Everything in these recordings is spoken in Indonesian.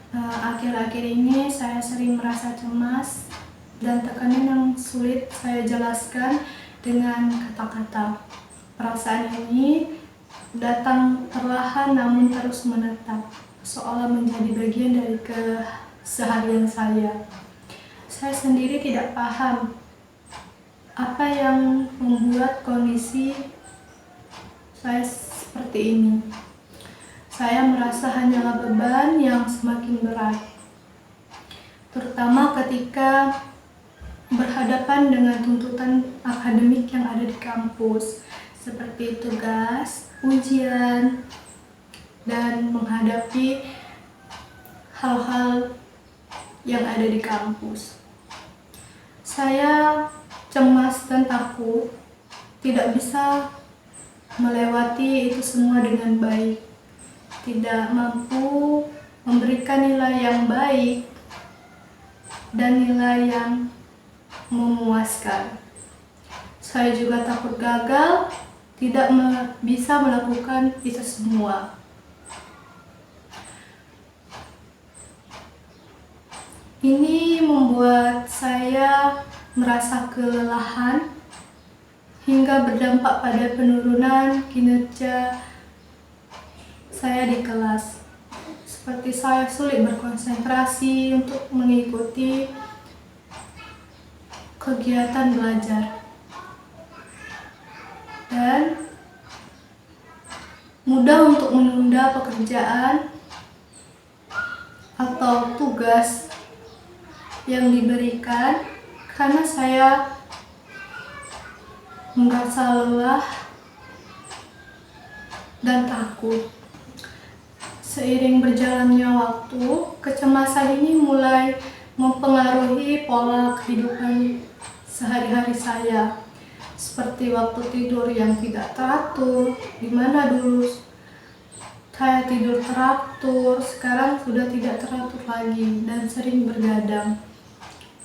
Akhir-akhir ini saya sering merasa cemas dan tekanan yang sulit saya jelaskan dengan kata-kata. Perasaan ini datang perlahan namun terus menetap, seolah menjadi bagian dari keseharian saya. Saya sendiri tidak paham apa yang membuat kondisi saya seperti ini. Saya merasa hanyalah beban yang semakin berat, terutama ketika berhadapan dengan tuntutan akademik yang ada di kampus, seperti tugas, ujian, dan menghadapi hal-hal yang ada di kampus. Saya cemas dan takut tidak bisa melewati itu semua dengan baik, tidak mampu memberikan nilai yang baik dan nilai yang memuaskan. Saya juga takut gagal, tidak bisa melakukan itu semua. Ini membuat saya merasa kelelahan hingga berdampak pada penurunan kinerja saya di kelas. Seperti saya sulit berkonsentrasi untuk mengikuti kegiatan belajar dan mudah untuk menunda pekerjaan atau tugas yang diberikan karena saya merasa lelah dan takut. Seiring berjalannya waktu, kecemasan ini mulai mempengaruhi pola kehidupan sehari-hari saya, seperti waktu tidur yang tidak teratur, di mana dulu saya tidur teratur, sekarang sudah tidak teratur lagi dan sering bergadang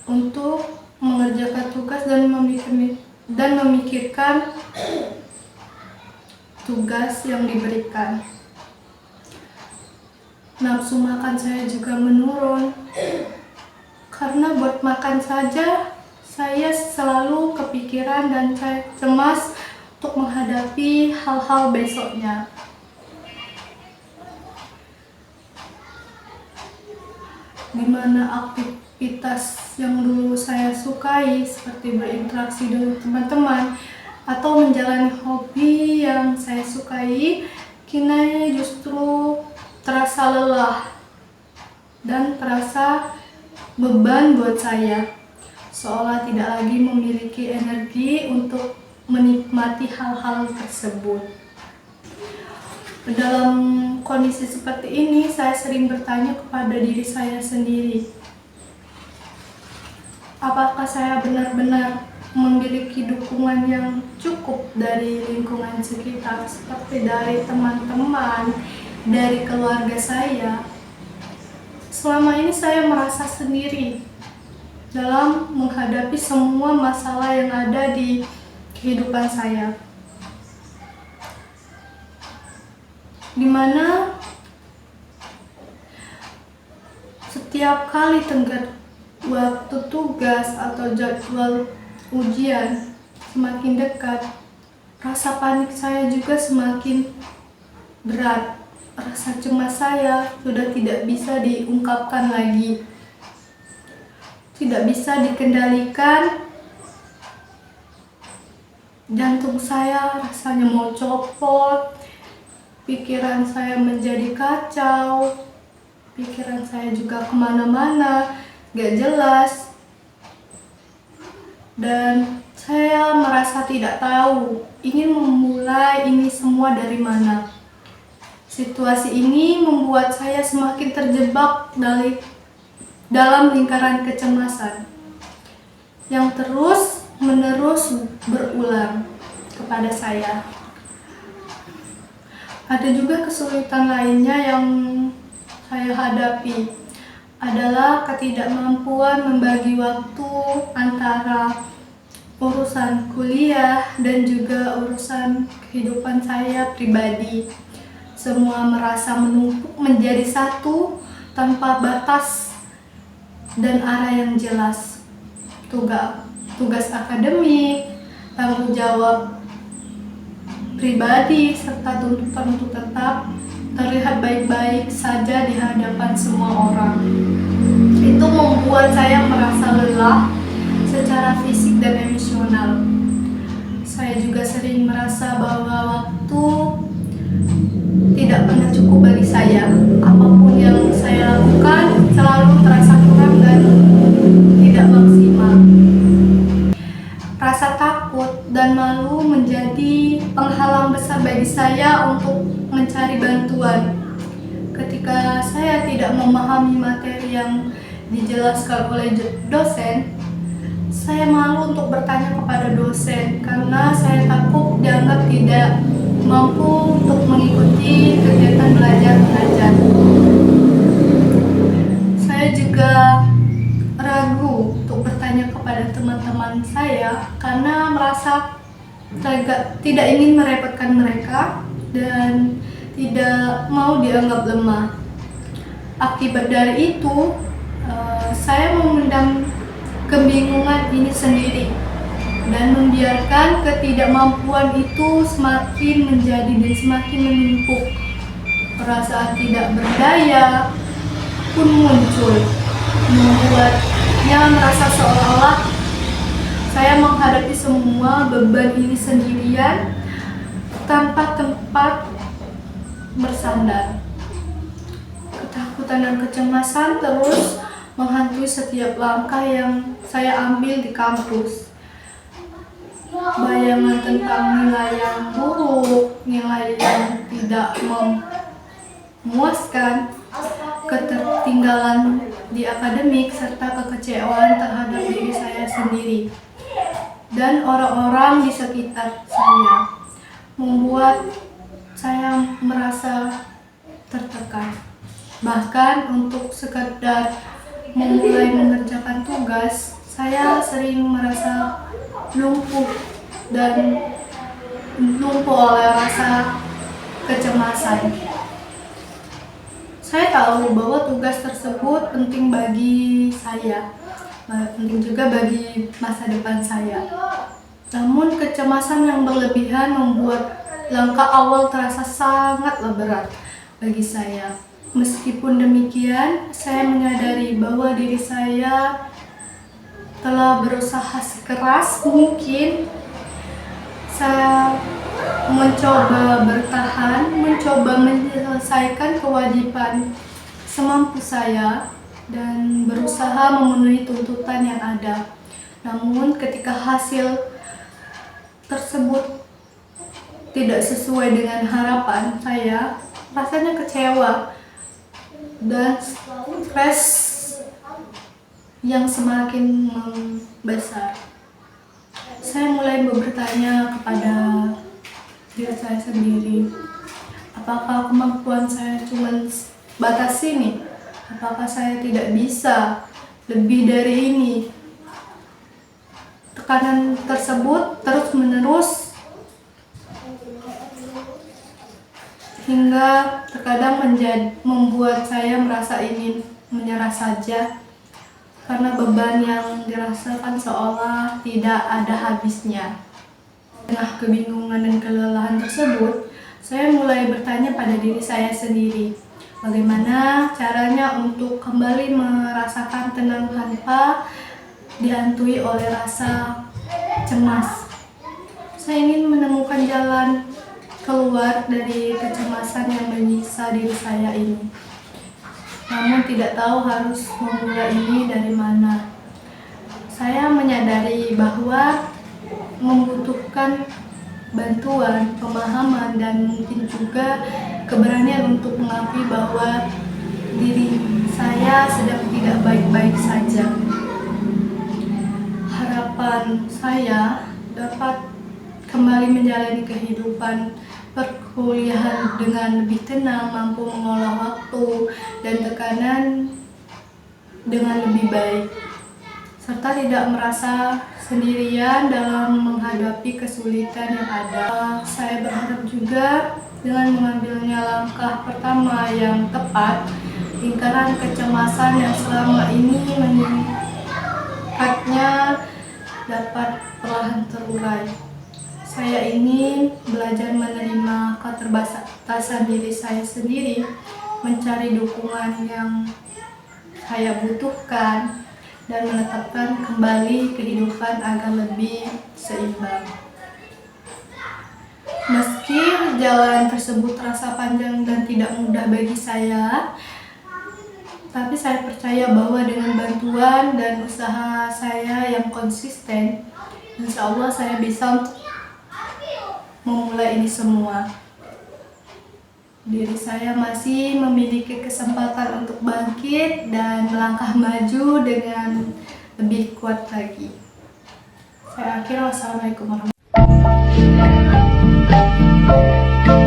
untuk mengerjakan tugas dan memikirkan tugas yang diberikan. Nafsu makan saya juga menurun, karena buat makan saja saya selalu kepikiran dan saya cemas untuk menghadapi hal-hal besoknya. Di mana aktivitas yang dulu saya sukai seperti berinteraksi dengan teman-teman atau menjalani hobi yang saya sukai, kini justru terasa lelah dan terasa beban buat saya, seolah tidak lagi memiliki energi untuk menikmati hal-hal tersebut. Dalam kondisi seperti ini, saya sering bertanya kepada diri saya sendiri, apakah saya benar-benar memiliki dukungan yang cukup dari lingkungan sekitar, seperti dari teman-teman, dari keluarga saya. Selama ini saya merasa sendiri dalam menghadapi semua masalah yang ada di kehidupan saya, di mana setiap kali tenggat waktu tugas atau jadwal ujian semakin dekat, rasa panik saya juga semakin berat. Rasa cemas saya sudah tidak bisa diungkapkan lagi, tidak bisa dikendalikan. Jantung saya rasanya mau copot, pikiran saya menjadi kacau, pikiran saya juga kemana-mana, gak jelas, dan saya merasa tidak tahu ingin memulai ini semua dari mana. Situasi ini membuat saya semakin terjebak dalam lingkaran kecemasan yang terus-menerus berulang kepada saya. Ada juga kesulitan lainnya yang saya hadapi, adalah ketidakmampuan membagi waktu antara urusan kuliah dan juga urusan kehidupan saya pribadi. Semua merasa menumpuk menjadi satu, tanpa batas dan arah yang jelas. Tugas akademik, tanggung jawab pribadi, serta tuntutan untuk tetap terlihat baik-baik saja di hadapan semua orang. Itu membuat saya merasa lelah secara fisik dan emosional. Saya juga sering merasa bahwa waktu tidak pernah cukup bagi saya. Apapun yang saya lakukan selalu terasa kurang dan tidak maksimal. Rasa takut dan malu menjadi penghalang besar bagi saya untuk mencari bantuan. Ketika saya tidak memahami materi yang dijelaskan oleh dosen, saya malu untuk bertanya kepada dosen karena saya takut dianggap tidak mampu untuk mengikuti kegiatan belajar mengajar. Saya juga ragu untuk bertanya kepada teman-teman saya karena merasa tidak ingin merepotkan mereka dan tidak mau dianggap lemah. Akibat dari itu, saya memendam kebingungan ini sendiri dan membiarkan ketidakmampuan itu semakin menjadi dan semakin menumpuk. Perasaan tidak berdaya pun muncul, membuatnya merasa seolah-olah saya menghadapi semua beban ini sendirian tanpa tempat bersandar. Ketakutan dan kecemasan terus menghantui setiap langkah yang saya ambil di kampus. Bayangan tentang nilai yang buruk, nilai yang tidak memuaskan, ketertinggalan di akademik, serta kekecewaan terhadap diri saya sendiri dan orang-orang di sekitar saya membuat saya merasa tertekan. Bahkan untuk sekedar memulai mengerjakan tugas, saya sering merasa lumpuh oleh rasa kecemasan. Saya tahu bahwa tugas tersebut penting bagi saya, penting juga bagi masa depan saya. Namun kecemasan yang berlebihan membuat langkah awal terasa sangatlah berat bagi saya. Meskipun demikian, saya menyadari bahwa diri saya telah berusaha sekeras mungkin. Saya mencoba bertahan, mencoba menyelesaikan kewajiban semampu saya dan berusaha memenuhi tuntutan yang ada. Namun ketika hasil tersebut tidak sesuai dengan harapan saya, rasanya kecewa dan stres yang semakin membesar. Saya mulai bertanya kepada diri saya sendiri, apakah kemampuan saya cuma batas ini? Apakah saya tidak bisa lebih dari ini? Tekanan tersebut terus-menerus hingga terkadang membuat saya merasa ingin menyerah saja karena beban yang dirasakan seolah tidak ada habisnya. Tengah kebingungan dan kelelahan tersebut, saya mulai bertanya pada diri saya sendiri, bagaimana caranya untuk kembali merasakan tenang tanpa dihantui oleh rasa cemas. Saya ingin menemukan jalan keluar dari kecemasan yang menyiksa diri saya ini. Namun tidak tahu harus memulai ini dari mana. Saya menyadari bahwa membutuhkan bantuan, pemahaman, dan mungkin juga keberanian untuk mengakui bahwa diri saya sedang tidak baik-baik saja. Harapan saya dapat kembali menjalani kehidupan perkuliahan dengan lebih tenang, mampu mengolah waktu dan tekanan dengan lebih baik, serta tidak merasa sendirian dalam menghadapi kesulitan yang ada. Saya berharap juga dengan mengambilnya langkah pertama yang tepat, lingkaran kecemasan yang selama ini meningkatnya dapat perlahan terurai. Saya ingin belajar menerima keterbatasan diri saya sendiri, mencari dukungan yang saya butuhkan, dan menetapkan kembali kehidupan agar lebih seimbang. Meski jalan tersebut terasa panjang dan tidak mudah bagi saya, tapi saya percaya bahwa dengan bantuan dan usaha saya yang konsisten, insya Allah saya bisa memulai ini semua. Diri saya masih memiliki kesempatan untuk bangkit dan melangkah maju dengan lebih kuat lagi. Saya akhiri, wassalamualaikum warahmatullahi wabarakatuh.